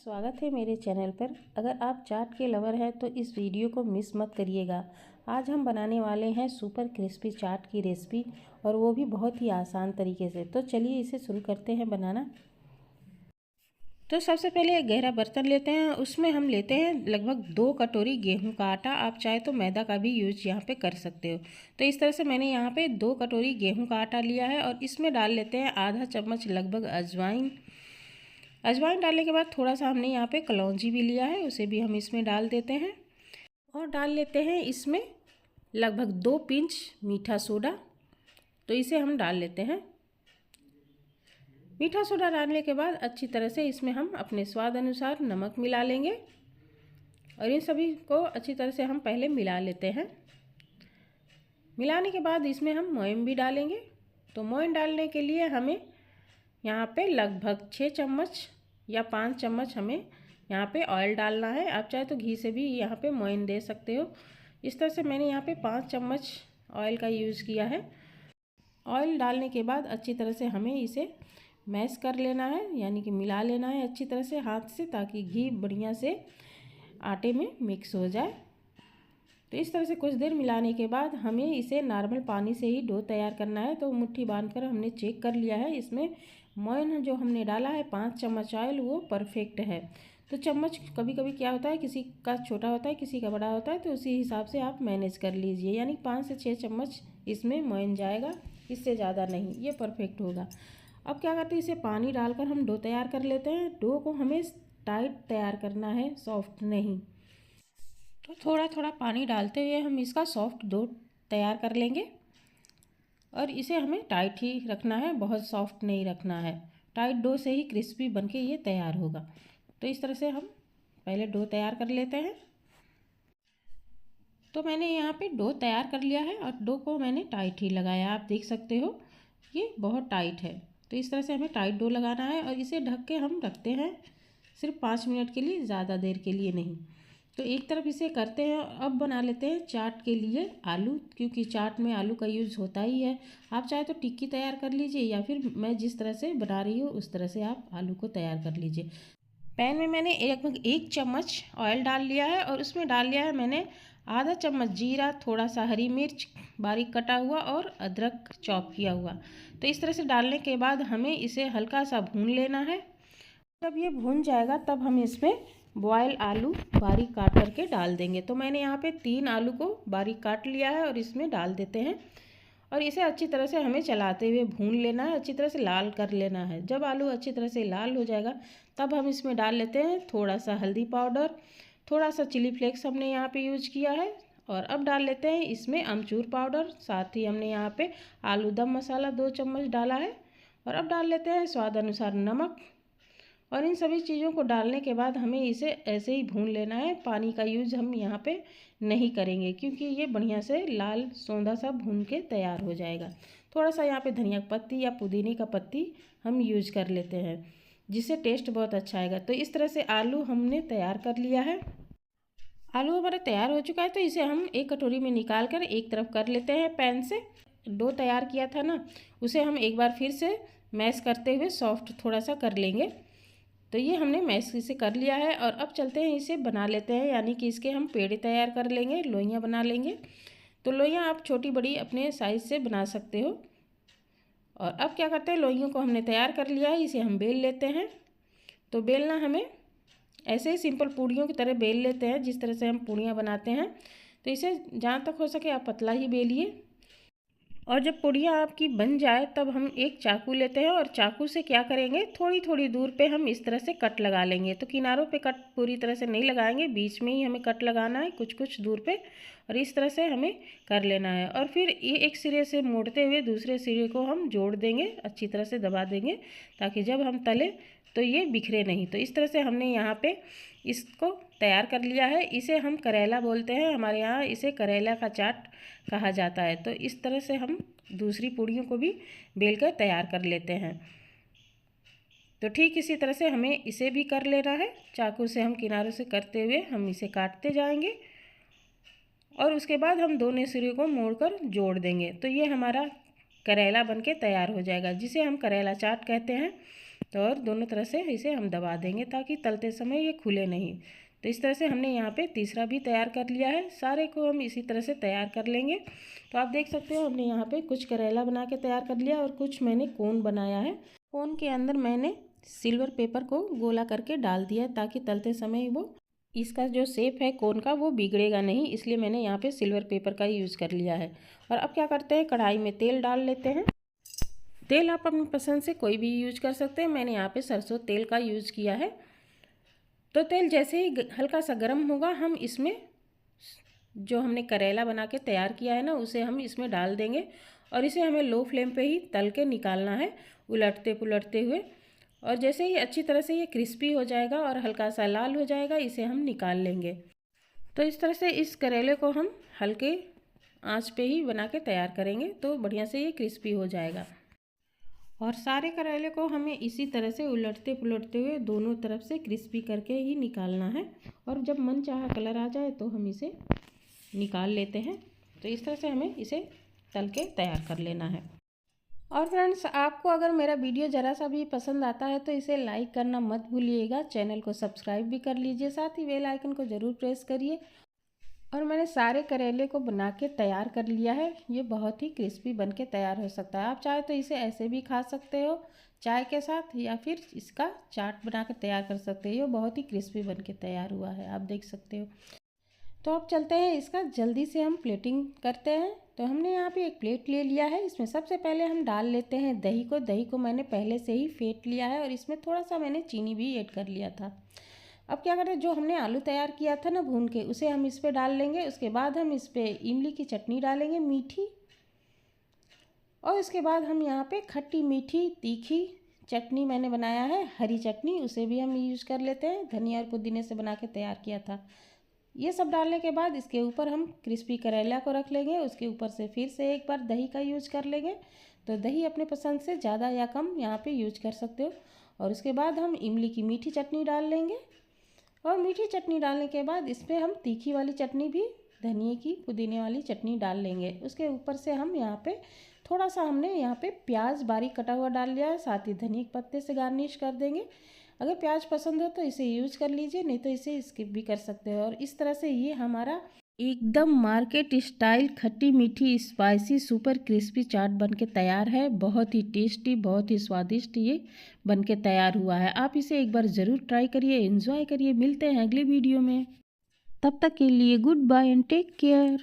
स्वागत है मेरे चैनल पर। अगर आप चाट के लवर हैं तो इस वीडियो को मिस मत करिएगा। आज हम बनाने वाले हैं सुपर क्रिस्पी चाट की रेसिपी, और वो भी बहुत ही आसान तरीके से। तो चलिए इसे शुरू करते हैं बनाना। तो सबसे पहले एक गहरा बर्तन लेते हैं, उसमें हम लेते हैं लगभग 2 कटोरी गेहूं का आटा। आप चाहे तो मैदा का भी यूज यहाँ पे कर सकते हो। तो इस तरह से मैंने यहाँ पे 2 कटोरी गेहूं का आटा लिया है, और इसमें डाल लेते हैं आधा चम्मच लगभग अजवाइन। अजवाइन डालने के बाद थोड़ा सा हमने यहाँ पे कलौंजी भी लिया है, उसे भी हम इसमें डाल देते हैं। और डाल लेते हैं इसमें लगभग 2 पिंच मीठा सोडा। तो इसे हम डाल लेते हैं। मीठा सोडा डालने के बाद अच्छी तरह से इसमें हम अपने स्वाद अनुसार नमक मिला लेंगे, और इन सभी को अच्छी तरह से हम पहले मिला लेते हैं। मिलाने के बाद इसमें हम मोयन भी डालेंगे। तो मोयन डालने के लिए हमें यहाँ पे लगभग 6 चम्मच या 5 चम्मच हमें यहाँ पे ऑयल डालना है। आप चाहे तो घी से भी यहाँ पे मोयन दे सकते हो। इस तरह से मैंने यहाँ पे 5 चम्मच ऑयल का यूज़ किया है। ऑयल डालने के बाद अच्छी तरह से हमें इसे मैश कर लेना है, यानी कि मिला लेना है अच्छी तरह से हाथ से, ताकि घी बढ़िया से आटे में मिक्स हो जाए। तो इस तरह से कुछ देर मिलाने के बाद हमें इसे नॉर्मल पानी से ही डो तैयार करना है। तो मुट्ठी बांधकर हमने चेक कर लिया है, इसमें मोयन जो हमने डाला है 5 चम्मच ऑयल, वो परफेक्ट है। तो चम्मच कभी कभी क्या होता है, किसी का छोटा होता है किसी का बड़ा होता है, तो उसी हिसाब से आप मैनेज कर लीजिए। यानी 5 से 6 चम्मच इसमें मोयन जाएगा, इससे ज़्यादा नहीं, ये परफेक्ट होगा। अब क्या करते हैं, इसे पानी डालकर हम डो तैयार कर लेते हैं। डो को हमें टाइट तैयार करना है, सॉफ्ट नहीं। तो थोड़ा थोड़ा पानी डालते हुए हम इसका सॉफ्ट डो तैयार कर लेंगे, और इसे हमें टाइट ही रखना है, बहुत सॉफ्ट नहीं रखना है। टाइट डो से ही क्रिस्पी बनके ये तैयार होगा। तो इस तरह से हम पहले डो तैयार कर लेते हैं। तो मैंने यहाँ पे डो तैयार कर लिया है, और डो को मैंने टाइट ही लगाया, आप देख सकते हो ये बहुत टाइट है। तो इस तरह से हमें टाइट डो लगाना है, और इसे ढक के हम रखते हैं सिर्फ 5 मिनट के लिए, ज़्यादा देर के लिए नहीं। तो एक तरफ इसे करते हैं। अब बना लेते हैं चाट के लिए आलू, क्योंकि चाट में आलू का यूज़ होता ही है। आप चाहे तो टिक्की तैयार कर लीजिए, या फिर मैं जिस तरह से बना रही हूँ उस तरह से आप आलू को तैयार कर लीजिए। पैन में मैंने लगभग 1 चम्मच ऑयल डाल लिया है, और उसमें डाल लिया है मैंने आधा चम्मच जीरा, थोड़ा सा हरी मिर्च बारीक कटा हुआ, और अदरक चॉप किया हुआ। तो इस तरह से डालने के बाद हमें इसे हल्का सा भून लेना है। जब ये भून जाएगा तब हम इसमें बॉयल आलू बारीक काट करके डाल देंगे। तो मैंने यहाँ पे 3 आलू को बारीक काट लिया है, और इसमें डाल देते हैं, और इसे अच्छी तरह से हमें चलाते हुए भून लेना है, अच्छी तरह से लाल कर लेना है। जब आलू अच्छी तरह से लाल हो जाएगा तब हम इसमें डाल लेते हैं थोड़ा सा हल्दी पाउडर, थोड़ा सा चिली फ्लेक्स हमने यहाँ पे यूज किया है, और अब डाल लेते हैं इसमें अमचूर पाउडर। साथ ही हमने यहाँ पे आलू दम मसाला 2 चम्मच डाला है, और अब डाल लेते हैं स्वाद अनुसार नमक। और इन सभी चीज़ों को डालने के बाद हमें इसे ऐसे ही भून लेना है। पानी का यूज़ हम यहाँ पे नहीं करेंगे, क्योंकि ये बढ़िया से लाल सौंधा सा भून के तैयार हो जाएगा। थोड़ा सा यहाँ पे धनिया की पत्ती या पुदीने का पत्ती हम यूज कर लेते हैं, जिससे टेस्ट बहुत अच्छा आएगा। तो इस तरह से आलू हमने तैयार कर लिया है। आलू हमारा तैयार हो चुका है, तो इसे हम एक कटोरी में निकाल कर एक तरफ कर लेते हैं। पैन से डो तैयार किया था ना, उसे हम एक बार फिर से मैश करते हुए सॉफ्ट थोड़ा सा कर लेंगे। तो ये हमने मैश इसे कर लिया है, और अब चलते हैं इसे बना लेते हैं, यानी कि इसके हम पेड़े तैयार कर लेंगे, लोइयाँ बना लेंगे। तो लोइयाँ आप छोटी बड़ी अपने साइज़ से बना सकते हो। और अब क्या करते हैं, लोइयों को हमने तैयार कर लिया है, इसे हम बेल लेते हैं। तो बेलना हमें ऐसे ही सिंपल पूड़ियों की तरह बेल लेते हैं, जिस तरह से हम पूड़ियाँ बनाते हैं। तो इसे जहाँ तक हो सके आप पतला ही बेलिए, और जब पूड़ियाँ आपकी बन जाए तब हम एक चाकू लेते हैं, और चाकू से क्या करेंगे, थोड़ी थोड़ी दूर पे हम इस तरह से कट लगा लेंगे। तो किनारों पे कट पूरी तरह से नहीं लगाएंगे, बीच में ही हमें कट लगाना है कुछ कुछ दूर पे, और इस तरह से हमें कर लेना है। और फिर ये एक सिरे से मोड़ते हुए दूसरे सिरे को हम जोड़ देंगे, अच्छी तरह से दबा देंगे, ताकि जब हम तले तो ये बिखरे नहीं। तो इस तरह से हमने यहाँ पे इसको तैयार कर लिया है। इसे हम करेला बोलते हैं, हमारे यहाँ इसे करेला का चाट कहा जाता है। तो इस तरह से हम दूसरी पूड़ियों को भी बेल कर तैयार कर लेते हैं। तो ठीक इसी तरह से हमें इसे भी कर लेना है। चाकू से हम किनारों से करते हुए हम इसे काटते जाएंगे, और उसके बाद हम दोनों सिरे को मोड़कर जोड़ देंगे। तो ये हमारा करेला बनके तैयार हो जाएगा, जिसे हम करेला चाट कहते हैं। तो और दोनों तरह से इसे हम दबा देंगे ताकि तलते समय ये खुले नहीं। तो इस तरह से हमने यहाँ पे तीसरा भी तैयार कर लिया है। सारे को हम इसी तरह से तैयार कर लेंगे। तो आप देख सकते हो हमने यहाँ पे कुछ करेला बना के तैयार कर लिया और कुछ मैंने कोन बनाया है। कोन के अंदर मैंने सिल्वर पेपर को गोला करके डाल दिया ताकि तलते समय वो इसका जो शेप है कोन का वो बिगड़ेगा नहीं, इसलिए मैंने यहाँ पे सिल्वर पेपर का यूज़ कर लिया है। और अब क्या करते हैं, कढ़ाई में तेल डाल लेते हैं। तेल आप अपनी पसंद से कोई भी यूज कर सकते हैं। मैंने यहाँ पे सरसों तेल का यूज़ किया है। तो तेल जैसे ही हल्का सा गर्म होगा हम इसमें जो हमने करेला बना के तैयार किया है ना उसे हम इसमें डाल देंगे और इसे हमें लो फ्लेम पे ही तल के निकालना है, उलटते पुलटते हुए। और जैसे ही अच्छी तरह से ये क्रिस्पी हो जाएगा और हल्का सा लाल हो जाएगा इसे हम निकाल लेंगे। तो इस तरह से इस करेले को हम हल्के आंच पे ही बना के तैयार करेंगे तो बढ़िया से ये क्रिस्पी हो जाएगा। और सारे करेले को हमें इसी तरह से उलटते पुलटते हुए दोनों तरफ से क्रिस्पी करके ही निकालना है। और जब मन चाहा कलर आ जाए तो हम इसे निकाल लेते हैं। तो इस तरह से हमें इसे तल के तैयार कर लेना है। और फ्रेंड्स, आपको अगर मेरा वीडियो ज़रा सा भी पसंद आता है तो इसे लाइक करना मत भूलिएगा। चैनल को सब्सक्राइब भी कर लीजिए, साथ ही बेल आइकन को ज़रूर प्रेस करिए। और मैंने सारे करेले को बना के तैयार कर लिया है। ये बहुत ही क्रिस्पी बन के तैयार हो सकता है। आप चाहे तो इसे ऐसे भी खा सकते हो चाय के साथ, या फिर इसका चाट बना कर तैयार कर सकते हो। ये बहुत ही क्रिस्पी बन के तैयार हुआ है, आप देख सकते हो। तो अब चलते हैं इसका जल्दी से हम प्लेटिंग करते हैं। तो हमने यहाँ पे एक प्लेट ले लिया है। इसमें सबसे पहले हम डाल लेते हैं दही को। दही को मैंने पहले से ही फेंट लिया है और इसमें थोड़ा सा मैंने चीनी भी ऐड कर लिया था। अब क्या करें, जो हमने आलू तैयार किया था ना भून के, उसे हम इस पर डाल लेंगे। उसके बाद हम इस पर इमली की चटनी डालेंगे मीठी। और उसके बाद हम यहाँ पे खट्टी मीठी तीखी चटनी मैंने बनाया है, हरी चटनी, उसे भी हम यूज़ कर लेते हैं। धनिया और पुदीने से बना के तैयार किया था। ये सब डालने के बाद इसके ऊपर हम क्रिस्पी करेला को रख लेंगे। उसके ऊपर से फिर से एक बार दही का यूज कर लेंगे। तो दही अपने पसंद से ज़्यादा या कम यहाँ पे यूज कर सकते हो। और उसके बाद हम इमली की मीठी चटनी डाल लेंगे। और मीठी चटनी डालने के बाद इस पर हम तीखी वाली चटनी भी, धनिए की पुदीने वाली चटनी डाल लेंगे। उसके ऊपर से हम यहाँ पे थोड़ा सा हमने यहाँ पे प्याज बारीक कटा हुआ डाल लिया है, साथ ही धनिया के पत्ते से गार्निश कर देंगे। अगर प्याज पसंद हो तो इसे यूज कर लीजिए, नहीं तो इसे स्किप भी कर सकते हो। और इस तरह से ये हमारा एकदम मार्केट स्टाइल खट्टी मीठी स्पाइसी सुपर क्रिस्पी चाट बनके तैयार है। बहुत ही टेस्टी, बहुत ही स्वादिष्ट ये बनके तैयार हुआ है। आप इसे एक बार ज़रूर ट्राई करिए, एंजॉय करिए। मिलते हैं अगले वीडियो में, तब तक के लिए good bye and take care.